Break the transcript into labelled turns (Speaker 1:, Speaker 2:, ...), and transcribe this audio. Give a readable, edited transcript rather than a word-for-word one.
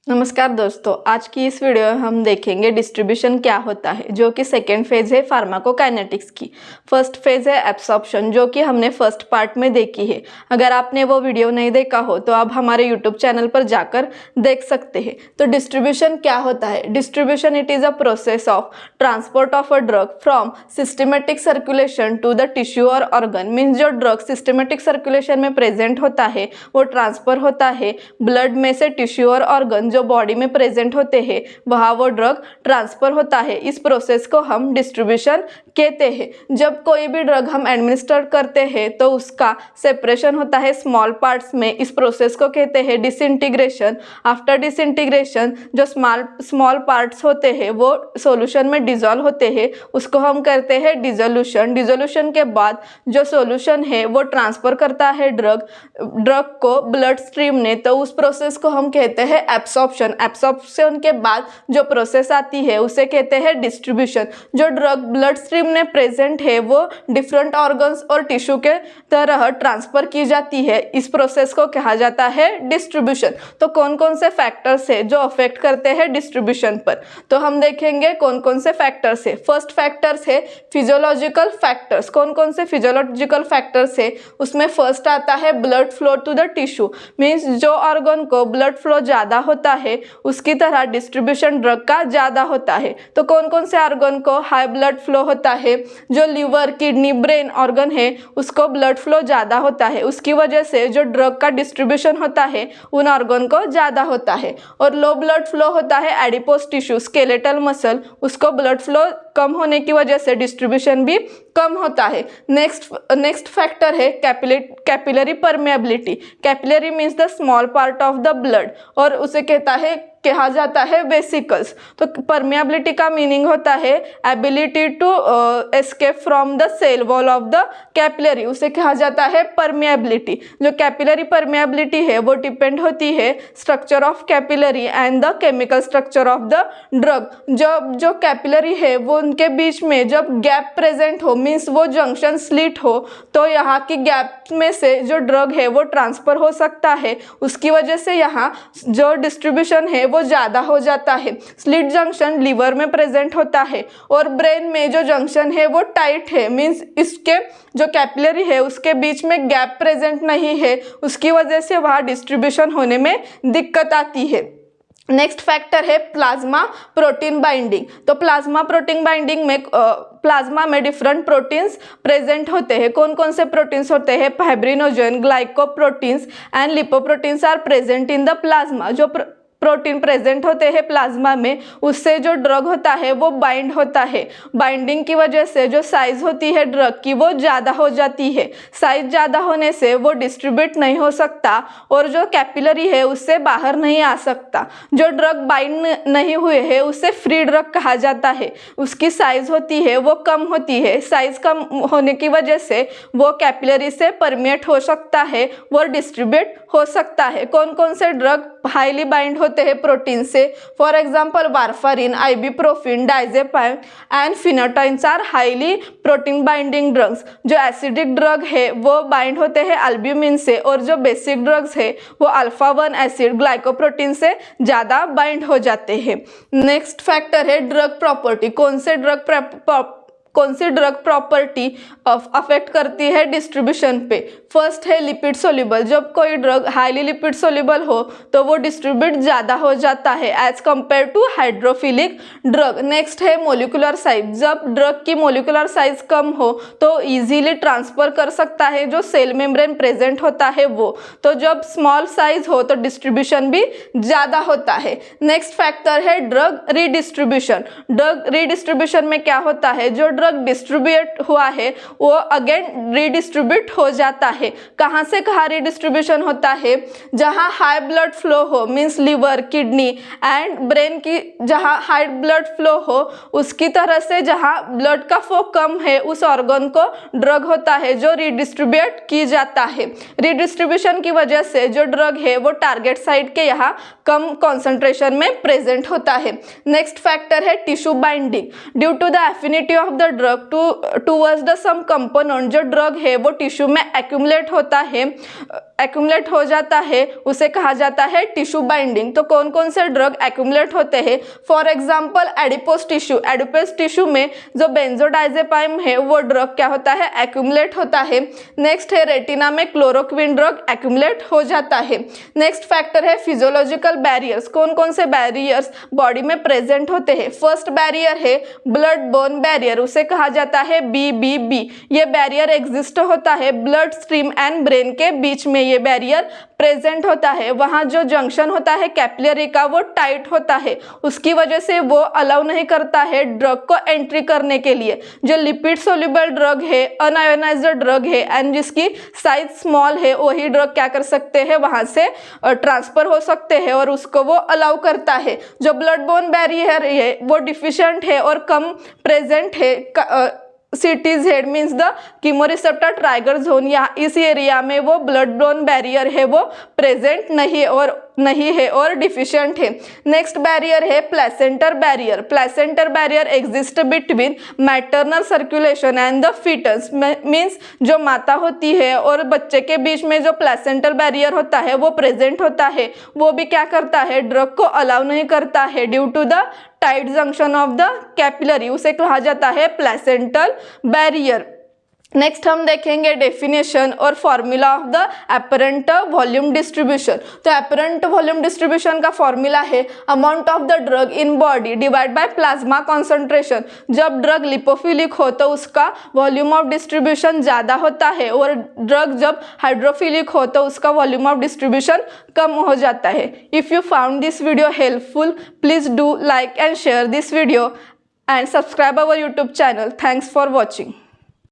Speaker 1: नमस्कार दोस्तों, आज की इस वीडियो में हम देखेंगे डिस्ट्रीब्यूशन क्या होता है, जो कि सेकेंड फेज है फार्माकोकाइनेटिक्स की। फर्स्ट फेज है एब्सॉर्प्शन, जो कि हमने फर्स्ट पार्ट में देखी है। अगर आपने वो वीडियो नहीं देखा हो तो आप हमारे यूट्यूब चैनल पर जाकर देख सकते हैं। तो डिस्ट्रीब्यूशन क्या होता है? Distribution it is a process of transport of a drug from systematic circulation to the tissue और ऑर्गन। मीन्स जो ड्रग सिस्टमेटिक सर्कुलेशन में प्रेजेंट होता है वो ट्रांसफर होता है ब्लड में से टिश्यू और ऑर्गन जो बॉडी में प्रेजेंट होते हैं वहाँ वो ड्रग ट्रांसफर होता है। इस प्रोसेस को हम डिस्ट्रीब्यूशन कहते हैं। जब कोई भी ड्रग हम एडमिनिस्टर करते हैं तो उसका सेपरेशन होता है स्मॉल पार्ट्स में। इस प्रोसेस को कहते हैं डिसइंटीग्रेशन। आफ्टर डिसइंटीग्रेशन जो स्मॉल पार्ट्स होते हैं वो सॉल्यूशन में डिजॉल्व होते हैं, उसको हम करते हैं डिसोल्यूशन। डिसोल्यूशन के बाद जो सॉल्यूशन है वो ट्रांसफर करता है ड्रग को ब्लड स्ट्रीम ने, तो उस प्रोसेस को हम कहते हैं एब्सॉर्प्शन। एब्सॉर्प्शन के बाद जो प्रोसेस आती है उसे कहते हैं डिस्ट्रीब्यूशन। जो ड्रग ब्लड स्ट्रीम में प्रेजेंट है वो डिफरेंट ऑर्गन्स और टिश्यू के तरह ट्रांसफर की जाती है। इस प्रोसेस को कहा जाता है डिस्ट्रीब्यूशन। तो कौन कौन से फैक्टर्स है जो अफेक्ट करते हैं डिस्ट्रीब्यूशन पर, तो हम देखेंगे कौन कौन से फैक्टर्स है। फर्स्ट फैक्टर्स है फिजियोलॉजिकल फैक्टर्स। कौन कौन से फिजियोलॉजिकल फैक्टर्स है? उसमें फर्स्ट आता है blood flow to the tissue. Means जो ऑर्गन को ब्लड फ्लो ज़्यादा होता है उसकी तरह डिस्ट्रीब्यूशन ड्रग का ज़्यादा होता है। तो कौन कौन से ऑर्गन को हाई ब्लड फ्लो होता है? जो लीवर, किडनी, ब्रेन ऑर्गन है उसको ब्लड फ्लो ज़्यादा होता है, उसकी वजह से जो ड्रग का डिस्ट्रीब्यूशन होता है उन ऑर्गन को ज़्यादा होता है। और लो ब्लड फ्लो होता है एडिपोज टिश्यू, स्केलेटल मसल, उसको ब्लड फ्लो कम होने की वजह से डिस्ट्रीब्यूशन भी कम होता है। नेक्स्ट फैक्टर है capillary permeability. Capillary means the small part of the blood और उसे कहा जाता है वेसिकल्स। तो परमेबिलिटी का मीनिंग होता है ability to escape from the cell wall of the capillary, उसे कहा जाता है परमेबिलिटी। जो कैपिलरी परमेबिलिटी है वो डिपेंड होती है structure of capillary and the chemical structure of the drug. जो कैपिलरी है वो उनके बीच में जब गैप प्रेजेंट हो, मीन्स वो जंक्शन स्लिट हो, तो यहाँ की गैप में से जो ड्रग है वो ट्रांसफर हो सकता है। उसकी वजह से यहाँ जो डिस्ट्रीब्यूशन है वो ज़्यादा हो जाता है। स्लिट जंक्शन लीवर में प्रेजेंट होता है और ब्रेन में जो जंक्शन है वो टाइट है, मीन्स इसके जो कैपिलरी है उसके बीच में गैप प्रेजेंट नहीं है, उसकी वजह से वहाँ डिस्ट्रीब्यूशन होने में दिक्कत आती है। नेक्स्ट फैक्टर है प्लाज्मा प्रोटीन बाइंडिंग। तो प्लाज्मा प्रोटीन बाइंडिंग में प्लाज्मा में डिफरेंट प्रोटीन्स प्रेजेंट होते हैं। कौन कौन से प्रोटीन्स होते हैं? Fibrinogen, glycoproteins and lipoproteins are present in the plasma. जो प्रोटीन प्रेजेंट होते हैं प्लाज्मा में उससे जो ड्रग होता है वो बाइंड होता है। बाइंडिंग की वजह से जो साइज होती है ड्रग की वो ज़्यादा हो जाती है। साइज ज़्यादा होने से वो डिस्ट्रीब्यूट नहीं हो सकता और जो कैपिलरी है उससे बाहर नहीं आ सकता। जो ड्रग बाइंड नहीं हुए है उससे फ्री ड्रग कहा जाता है। उसकी साइज होती है वो कम होती है, साइज कम होने की वजह से वो कैपिलरी से परमिएट हो सकता है, वो डिस्ट्रीब्यूट हो सकता है। कौन कौन से ड्रग हाईली बाइंड होते हैं प्रोटीन से? For example warfarin, ibuprofen, diazepam and phenytoins are highly protein binding drugs. जो एसिडिक ड्रग है वो बाइंड होते हैं एल्ब्यूमिन से और जो बेसिक ड्रग्स है वो अल्फा 1 एसिड ग्लाइकोप्रोटीन से ज़्यादा बाइंड हो जाते हैं। नेक्स्ट फैक्टर है ड्रग प्रॉपर्टी। कौन सी ड्रग प्रॉपर्टी अफेक्ट करती है डिस्ट्रीब्यूशन पे? फर्स्ट है लिपिड सोल्यूबल। जब कोई ड्रग हाईली लिपिड सोल्यूबल हो तो वो डिस्ट्रीब्यूट ज़्यादा हो जाता है as compare to hydrophilic drug. Next है मोलिकुलर साइज। जब ड्रग की मोलिकुलर साइज कम हो तो इजीली ट्रांसफर कर सकता है जो सेल मेम्ब्रेन प्रेजेंट होता है वो। तो जब स्मॉल साइज हो तो डिस्ट्रीब्यूशन भी ज़्यादा होता है। नेक्स्ट फैक्टर है ड्रग रीडिस्ट्रीब्यूशन। ड्रग रीडिस्ट्रीब्यूशन में क्या होता है? जो ड्रग डिस्ट्रीब्यूट हुआ है वो अगेन रीडिस्ट्रीब्यूट हो जाता है। कहाँ से कहाँ रीडिस्ट्रीब्यूशन होता है? जहाँ हाई ब्लड फ्लो हो, means liver, kidney and brain की जहाँ हाई ब्लड फ्लो हो उसकी तरह से जहाँ ब्लड का फ्लो कम है उस ऑर्गन को ड्रग होता है जो रीडिस्ट्रीब्यूट की जाता है। रीडिस्ट्रीब्यूशन की वजह से जो ड्रग है वो टारगेट साइट के यहाँ कम कॉन्सेंट्रेशन में प्रेजेंट होता है। नेक्स्ट फैक्टर है tissue binding. Due to the affinity of the drug towards the some component, जो ड्रग है वो टिश्यू में एक्यूमुलेट हो जाता है, उसे कहा जाता है टिश्यू बाइंडिंग। तो कौन कौन से ड्रग एक्यूमुलेट होते हैं? फॉर एग्जांपल एडिपोज टिश्यू में जो बेंजोडाइजेपाइन है वो ड्रग क्या होता है? एक्यूमुलेट होता है। नेक्स्ट है रेटिना में क्लोरोक्विन ड्रग एक्यूमुलेट हो जाता है। नेक्स्ट फैक्टर है फिजियोलॉजिकल बैरियर्स। कौन कौन से बैरियर्स बॉडी में प्रेजेंट होते हैं? फर्स्ट बैरियर है ब्लड बोर्न बैरियर, उसे कहा जाता है BBB। ये बैरियर एग्जिस्ट होता है ब्लड स्ट्रीम एंड ब्रेन के बीच में, ये बैरियर प्रेजेंट होता है। वहाँ जो जंक्शन होता है कैपिलरी का वो टाइट होता है, उसकी वजह से वो अलाउ नहीं करता है ड्रग को एंट्री करने के लिए। जो लिपिड सोल्यूबल ड्रग है, अनआयोनाइज्ड ड्रग है एंड जिसकी साइज स्मॉल है, वही ड्रग क्या कर सकते हैं? वहाँ से ट्रांसफर हो सकते हैं और उसको वो अलाउ करता है। जो ब्लड बोर्न बैरियर है वो डिफिशिएंट है और कम प्रेजेंट है। CTZ means the chemoreceptor ट्राइगर zone, या इस एरिया में वो ब्लड बोर्न बैरियर है वो प्रेजेंट नहीं है और डिफिशिएंट है। नेक्स्ट बैरियर है placenta barrier exist between maternal circulation and the foetus. Means जो माता होती है और बच्चे के बीच में जो प्लेसेंटल बैरियर होता है वो प्रेजेंट होता है, वो भी क्या करता है? ड्रग को अलाउ नहीं करता है due to the tight junction of the capillary, उसे कहा जाता है प्लेसेंटल बैरियर। नेक्स्ट हम देखेंगे डेफिनेशन और formula of the apparent volume distribution. तो एपरेंट वॉल्यूम डिस्ट्रीब्यूशन का फॉर्मूला है amount of the drug in body divide by plasma concentration. जब ड्रग लिपोफिलिक हो तो उसका वॉल्यूम ऑफ डिस्ट्रीब्यूशन ज़्यादा होता है और ड्रग जब हाइड्रोफिलिक हो तो उसका वॉल्यूम ऑफ डिस्ट्रीब्यूशन कम हो जाता है। If you found this video helpful, please do like and share this video and subscribe our YouTube channel. Thanks for watching.